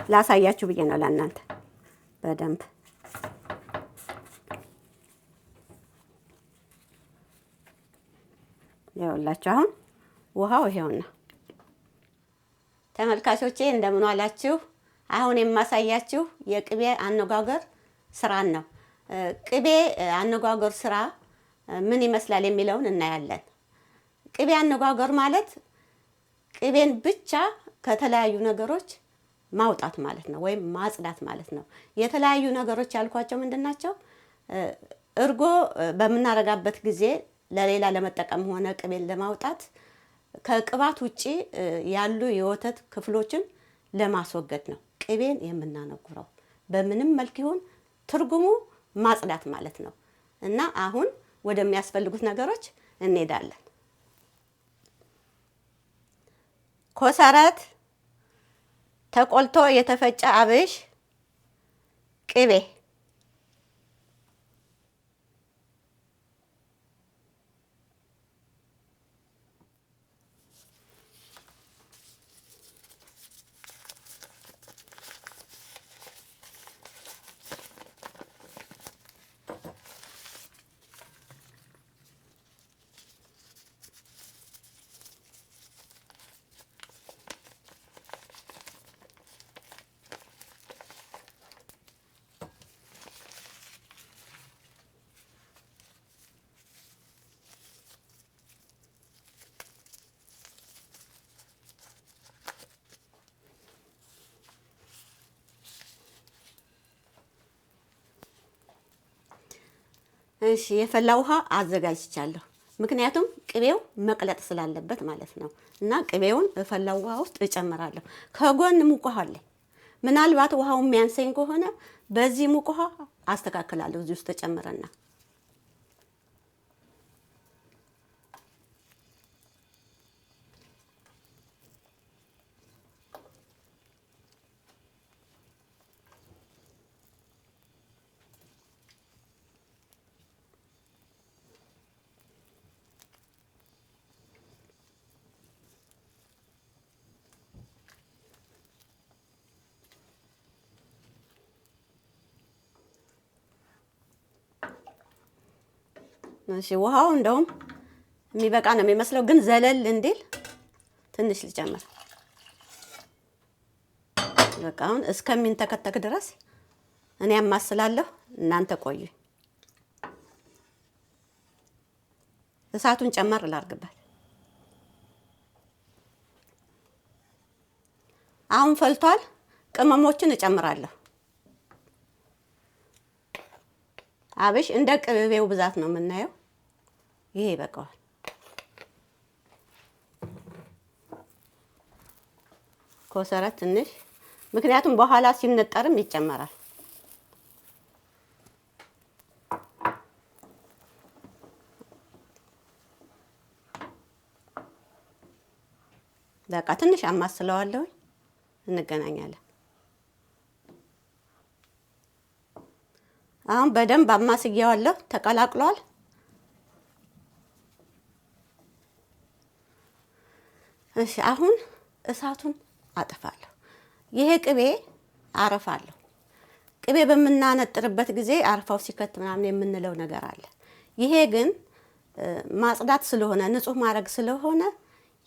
ላሳያችሁ ብዬ ነው ለእናንተ በደንብ ይኸውላችሁ። አሁን ውሃው ይሄውና ተመልካቾቼ እንደምን ዋላችሁ። አሁን የማሳያችሁ የቅቤ አነጋገር ስራን ነው። ቅቤ አነጋገር ስራ ምን ይመስላል የሚለውን እናያለን። ቅቤ አነጋገር ማለት ቅቤን ብቻ ከተለያዩ ነገሮች ማውጣት ማለት ነው፣ ወይም ማጽዳት ማለት ነው። የተለያዩ ነገሮች ያልኳቸው ምንድናቸው? እርጎ በምናረጋበት ጊዜ ለሌላ ለመጠቀም ሆነ ቅቤን ለማውጣት ከቅባት ውጪ ያሉ የወተት ክፍሎችን ለማስወገድ ነው ቅቤን የምናነጉረው። በምንም መልክ ይሁን ትርጉሙ ማጽዳት ማለት ነው። እና አሁን ወደሚያስፈልጉት ነገሮች እንሄዳለን። ኮሰረት፣ ተቆልቶ የተፈጨ አብሽ፣ ቅቤ፣ እሺ የፈላ ውሃ አዘጋጅቻለሁ። ምክንያቱም ቅቤው መቅለጥ ስላለበት ማለት ነው። እና ቅቤውን በፈላ ውሃ ውስጥ እጨምራለሁ። ከጎን ሙቅ ውሃ አለ። ምናልባት ውሃው የሚያንሰኝ ከሆነ በዚህ ሙቅ ውሃ አስተካክላለሁ። እዚህ ውስጥ ተጨምረና እሺ ውሃው እንደውም የሚበቃ ነው የሚመስለው፣ ግን ዘለል እንዲል ትንሽ ልጨምር። በቃ አሁን እስከሚንተከተክ ድረስ እኔ አማስላለሁ፣ እናንተ ቆዩ። እሳቱን ጨመር ላድርግበት። አሁን ፈልቷል። ቅመሞችን እጨምራለሁ። አብሽ እንደ ቅቤው ብዛት ነው የምናየው። ይሄ ይበቃዋል። ኮሰረት ትንሽ፣ ምክንያቱም በኋላ ሲነጠርም ይጨመራል። በቃ ትንሽ አማስለዋለሁ። እንገናኛለን። አሁን በደንብ አማስያዋለሁ። ተቀላቅሏል። እሺ አሁን እሳቱን አጠፋለሁ። ይሄ ቅቤ አረፋለሁ። ቅቤ በምናነጥርበት ጊዜ አረፋው ሲከት ምናምን የምንለው ነገር አለ። ይሄ ግን ማጽዳት ስለሆነ ንጹህ ማድረግ ስለሆነ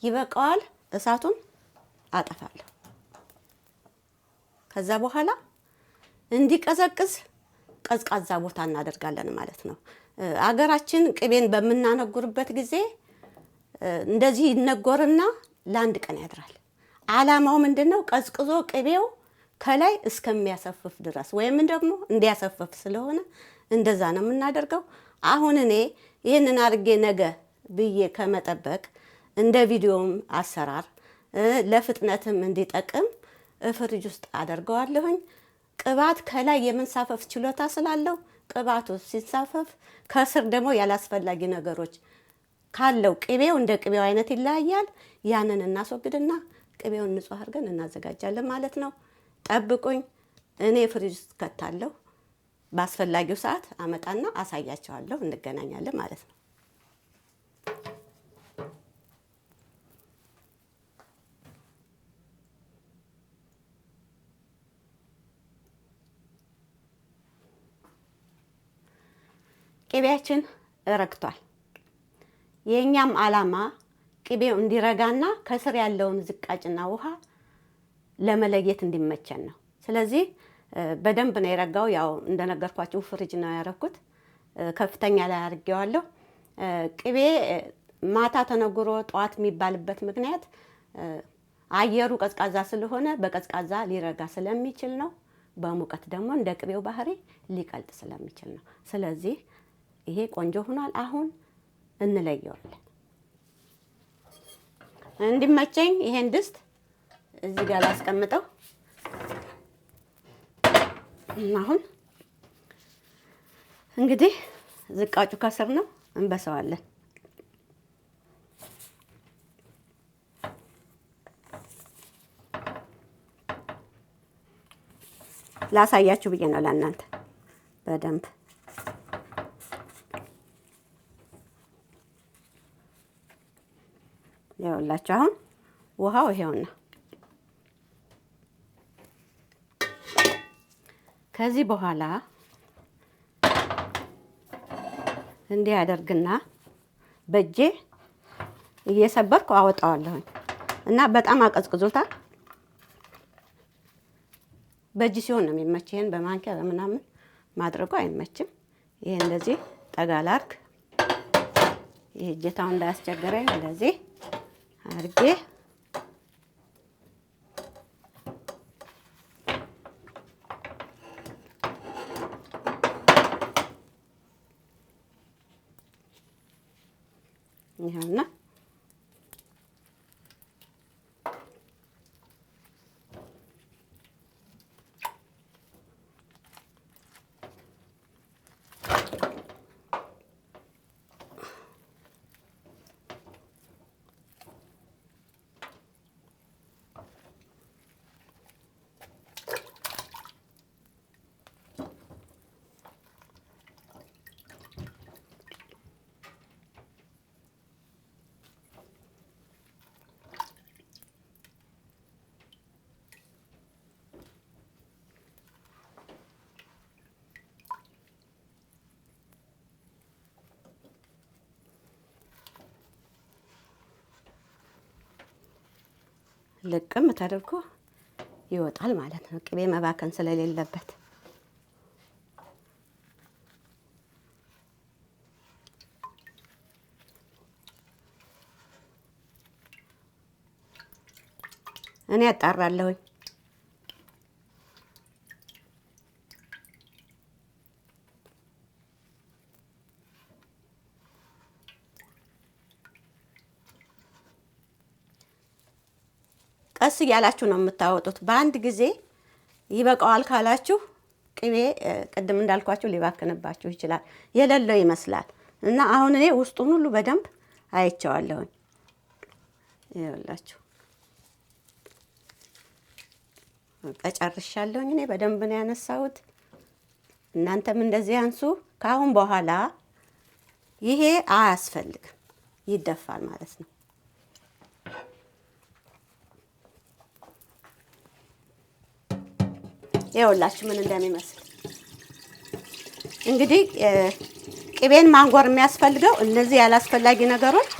ይበቃዋል። እሳቱን አጠፋለሁ። ከዛ በኋላ እንዲቀዘቅዝ ቀዝቃዛ ቦታ እናደርጋለን ማለት ነው። አገራችን ቅቤን በምናነጉርበት ጊዜ እንደዚህ ይነጎርና ለአንድ ቀን ያድራል። ዓላማው ምንድነው? ቀዝቅዞ ቅቤው ከላይ እስከሚያሰፍፍ ድረስ ወይም ደግሞ እንዲያሰፍፍ ስለሆነ እንደዛ ነው የምናደርገው። አሁን እኔ ይሄንን አድርጌ ነገ ብዬ ከመጠበቅ እንደ ቪዲዮም አሰራር ለፍጥነትም እንዲጠቅም ፍሪጅ ውስጥ አደርገዋለሁኝ። ቅባት ከላይ የመንሳፈፍ ችሎታ ስላለው ቅባቱ ሲንሳፈፍ ከስር ደግሞ ያላስፈላጊ ነገሮች ካለው ቅቤው እንደ ቅቤው አይነት ይለያያል። ያንን እናስወግድና ቅቤውን ንጹህ አድርገን እናዘጋጃለን ማለት ነው። ጠብቁኝ። እኔ ፍሪጅ ውስጥ ከታለሁ። በአስፈላጊው ሰዓት አመጣና አሳያቸዋለሁ። እንገናኛለን ማለት ነው። ቅቤያችን ረግቷል። የኛም ዓላማ ቅቤው እንዲረጋና ከስር ያለውን ዝቃጭና ውሃ ለመለየት እንዲመቸን ነው። ስለዚህ በደንብ ነው የረጋው። ያው እንደነገርኳችሁ ፍሪጅ ነው ያረኩት። ከፍተኛ ላይ አድርጌዋለሁ። ቅቤ ማታ ተነግሮ ጠዋት የሚባልበት ምክንያት አየሩ ቀዝቃዛ ስለሆነ በቀዝቃዛ ሊረጋ ስለሚችል ነው። በሙቀት ደግሞ እንደ ቅቤው ባህሪ ሊቀልጥ ስለሚችል ነው። ስለዚህ ይሄ ቆንጆ ሆኗል። አሁን እንለየዋለን። እንዲመቸኝ ይሄን ድስት እዚህ ጋር ላስቀምጠው እና አሁን እንግዲህ ዝቃጩ ከስር ነው፣ እንበሰዋለን። ላሳያችሁ ብዬ ነው ለእናንተ በደንብ ይኸውላችሁ። አሁን ውሃው ይሄውና። ከዚህ በኋላ እንዲህ ያደርግና በእጄ እየሰበርኩ አወጣዋለሁኝ እና በጣም አቀዝቅዞታል። በእጅ ሲሆን ነው የሚመች። ይሄን በማንኪያ በምናምን ማድረጉ አይመችም። ይሄ እንደዚህ ጠጋ ላድርግ፣ ይሄ እጀታው እንዳያስቸግረኝ እንደዚህ አድርጌ ይሄውና ልቅም ተደርጎ ይወጣል ማለት ነው። ቅቤ መባከን ስለሌለበት እኔ አጣራለሁኝ። ቀስ እያላችሁ ነው የምታወጡት። በአንድ ጊዜ ይበቃዋል ካላችሁ ቅቤ ቅድም እንዳልኳችሁ ሊባክንባችሁ ይችላል። የሌለው ይመስላል እና አሁን እኔ ውስጡን ሁሉ በደንብ አይቼዋለሁኝ። ይኸውላችሁ ጨርሻለሁኝ። እኔ በደንብ ነው ያነሳሁት። እናንተም እንደዚህ አንሱ። ከአሁን በኋላ ይሄ አያስፈልግም፣ ይደፋል ማለት ነው። ይኸውላችሁ ምን እንደሚመስል። እንግዲህ ቅቤን ማንጎር የሚያስፈልገው እነዚህ ያላስፈላጊ ነገሮች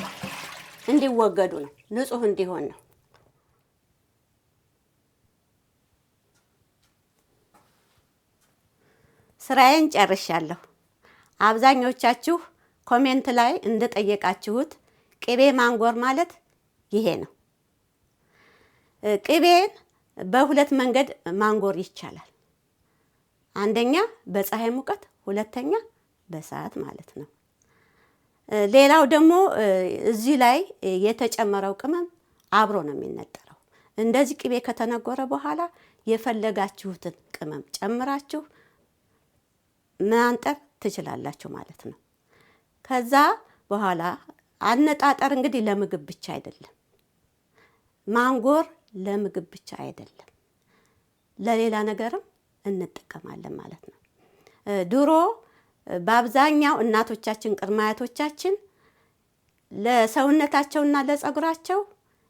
እንዲወገዱ ነው፣ ንጹህ እንዲሆን ነው። ስራዬን ጨርሻለሁ። አብዛኞቻችሁ ኮሜንት ላይ እንደጠየቃችሁት ቅቤ ማንጎር ማለት ይሄ ነው። ቅቤን በሁለት መንገድ ማንጎር ይቻላል። አንደኛ በፀሐይ ሙቀት፣ ሁለተኛ በሰዓት ማለት ነው። ሌላው ደግሞ እዚህ ላይ የተጨመረው ቅመም አብሮ ነው የሚነጠረው። እንደዚህ ቅቤ ከተነጎረ በኋላ የፈለጋችሁትን ቅመም ጨምራችሁ ማንጠር ትችላላችሁ ማለት ነው። ከዛ በኋላ አነጣጠር እንግዲህ ለምግብ ብቻ አይደለም፣ ማንጎር ለምግብ ብቻ አይደለም፣ ለሌላ ነገርም እንጠቀማለን ማለት ነው። ድሮ በአብዛኛው እናቶቻችን ቅድመ አያቶቻችን ለሰውነታቸውና ለፀጉራቸው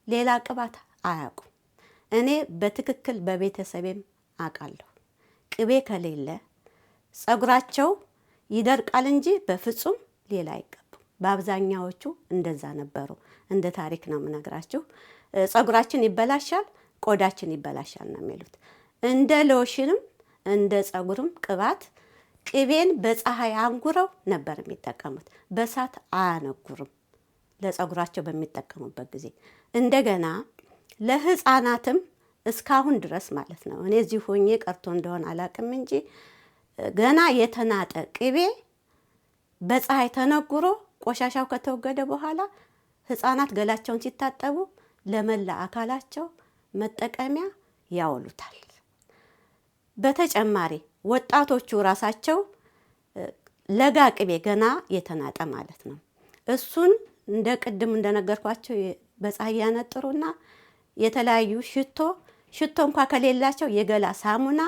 ሌላ ቅባት አያውቁም። እኔ በትክክል በቤተሰቤም አውቃለሁ። ቅቤ ከሌለ ፀጉራቸው ይደርቃል እንጂ በፍጹም ሌላ አይቀቡም። በአብዛኛዎቹ እንደዛ ነበሩ። እንደ ታሪክ ነው የምነግራችሁ። ጸጉራችን ይበላሻል፣ ቆዳችን ይበላሻል ነው የሚሉት። እንደ ሎሽንም እንደ ጸጉርም ቅባት ቅቤን በፀሐይ አንጉረው ነበር የሚጠቀሙት። በእሳት አያነጉርም ለጸጉራቸው በሚጠቀሙበት ጊዜ። እንደገና ለህፃናትም እስካሁን ድረስ ማለት ነው። እኔ እዚህ ሆኜ ቀርቶ እንደሆነ አላቅም እንጂ ገና የተናጠ ቅቤ በፀሐይ ተነጉሮ ቆሻሻው ከተወገደ በኋላ ህፃናት ገላቸውን ሲታጠቡ ለመላ አካላቸው መጠቀሚያ ያውሉታል። በተጨማሪ ወጣቶቹ ራሳቸው ለጋ ቅቤ ገና የተናጠ ማለት ነው። እሱን እንደ ቅድም እንደነገርኳቸው በፀሐይ ያነጥሩና የተለያዩ ሽቶ እንኳ ከሌላቸው የገላ ሳሙና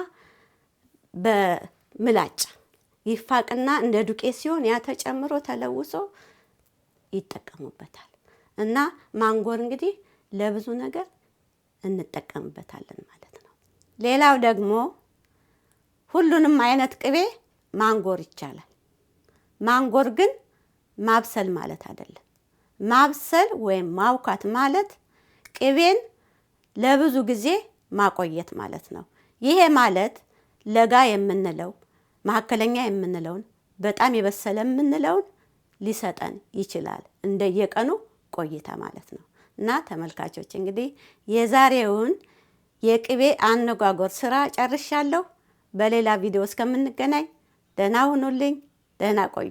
በምላጭ ይፋቅና እንደ ዱቄት ሲሆን ያ ተጨምሮ ተለውሶ ይጠቀሙበታል። እና ማንጎር እንግዲህ ለብዙ ነገር እንጠቀምበታለን ማለት ነው። ሌላው ደግሞ ሁሉንም አይነት ቅቤ ማንጎር ይቻላል። ማንጎር ግን ማብሰል ማለት አይደለም። ማብሰል ወይም ማውካት ማለት ቅቤን ለብዙ ጊዜ ማቆየት ማለት ነው። ይሄ ማለት ለጋ የምንለው መካከለኛ የምንለውን በጣም የበሰለ የምንለውን ሊሰጠን ይችላል፣ እንደየቀኑ ቆይታ ማለት ነው። እና ተመልካቾች እንግዲህ የዛሬውን የቅቤ አነጓጎር ስራ ጨርሻለሁ። በሌላ ቪዲዮ እስከምንገናኝ ደህና ሁኑልኝ፣ ደህና ቆዩ።